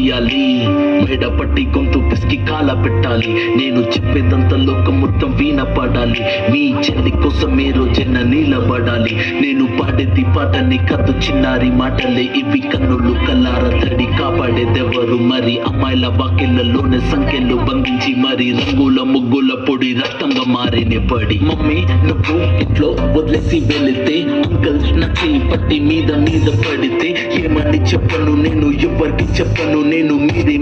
తీయాలి, మెడ పట్టి గొంతు పిసికి కాల పెట్టాలి. నేను చెప్పేదంత లోకం మొత్తం వీణ పడాలి. మీ చెల్లి కోసం ఏ రోజైనా నిలబడాలి. నేను పాడేది పాటని కథ చిన్నారి మాటలే ఇవి. కన్నులు కల్లార తడి కాపాడేదెవరు మరి? అమ్మాయిల వాకిళ్లలోనే సంఖ్యలు బంధించి మరి రంగుల ముగ్గుల పొడి రక్తంగా మారిన పడి. మమ్మీ నువ్వు ఇంట్లో వదిలేసి వెళితే, అంకల్ నా చేయి పట్టి మీద మీద పడితే ఏమని చెప్పను నేను, ఎవరికి చెప్పను నేను.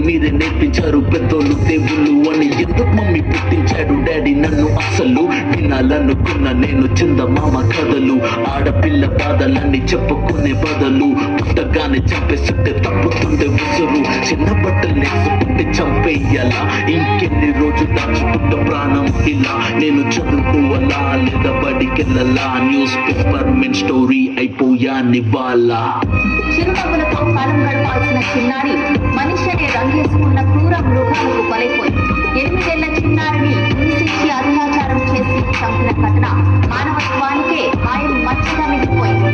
మీరే నేర్పించారు పెద్దోళ్ళు దేవుళ్ళు అని. ఎందుకు మమ్మీ పుట్టించాడు డాడీ నన్ను? అసలు వినాలనుకున్న నేను చందమామ కథలు. ఆడపిల్ల బాధలన్నీ చెప్పుకునే బదులు పుట్టగానే చంపేస్తుంటే తప్పుతుండే ఉసురు. చిన్న బట్టలు నేర్చుకుంటే చంపేయాలా? ఇంకెన్ని రోజులు దాచుకుంట ప్రాణం ఇలా? నేను చదువుకోవాలా లేదా బడికెళ్ళాలా? న్యూస్ పేపర్ మెన్ స్టోరీ అయిపోయా నివాలా. చిరునవ్వులతో కాలం గడపాల్సిన చిన్నారి మనిషి అనే రంగేసుకున్న క్రూర మృగాలకు బలైపోయింది. 8 ఏళ్ల చిన్నారిని హింసించి అత్యాచారం చేసి చంపిన ఘటన మానవత్వానికే మాయం మచ్చగా మిగిలిపోయింది.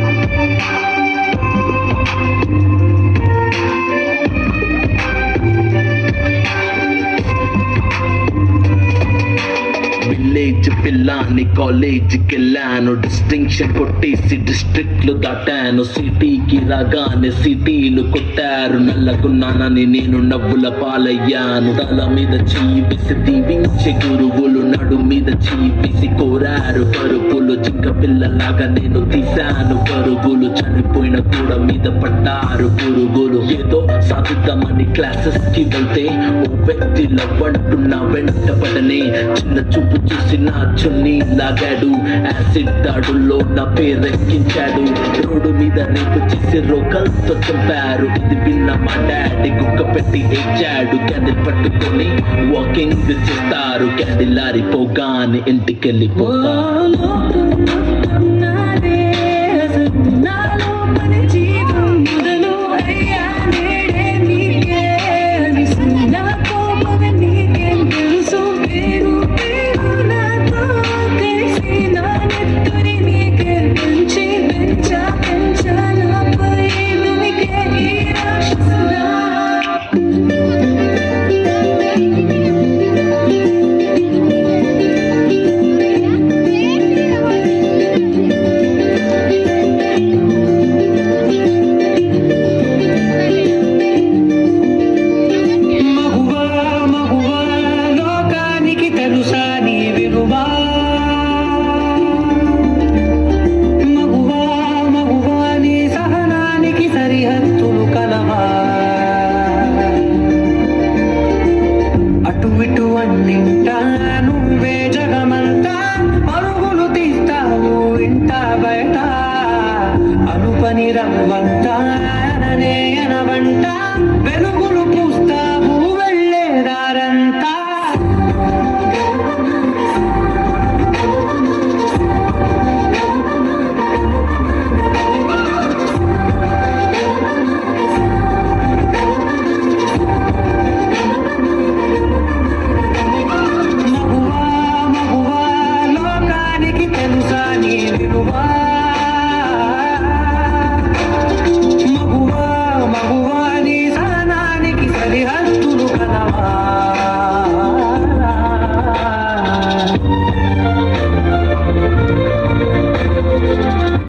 విలేజ్ పిల్లాన్ని కాలేజీకి వెళ్ళాను, డిస్టింక్షన్ కొట్టేసి డిస్ట్రిక్ట్లు దాటాను. సిటీకి రాగానే సిటీలు కొట్టారు, నల్లకున్నానని నేను నవ్వుల పాలయ్యాను. తల మీద చీవిసి దీవించే గురువులు, నడు మీద చీవిసి కోరారు పరుపులు. జింక పిల్లలాగా నేను తీశాను పరుగులు, చనిపోయిన కూడా మీద పడ్డారు పురుగులు. ఏదో సాధిద్దామని క్లాసెస్ కి వెళ్తే ఓ వ్యక్తి లవ్వంటున్నా వెంట పడనే. చిన్న చూపు చూసి నా చున్నీ లాగాడు, యాసిడ్ దాడుల్లో నా పేరెక్కించాడు. రోడ్డు మీద రేపు చేసి రోకల్తో చంపారు. ఇది విన్న మా డాడీ కుక్క పెట్టి ఏడ్చాడు. క్యాండిల్ పట్టుకొని వాకింగ్ చేస్తారు, క్యాండిల్ ఆరిపోగానే ఇంటికెళ్ళిపోతారు.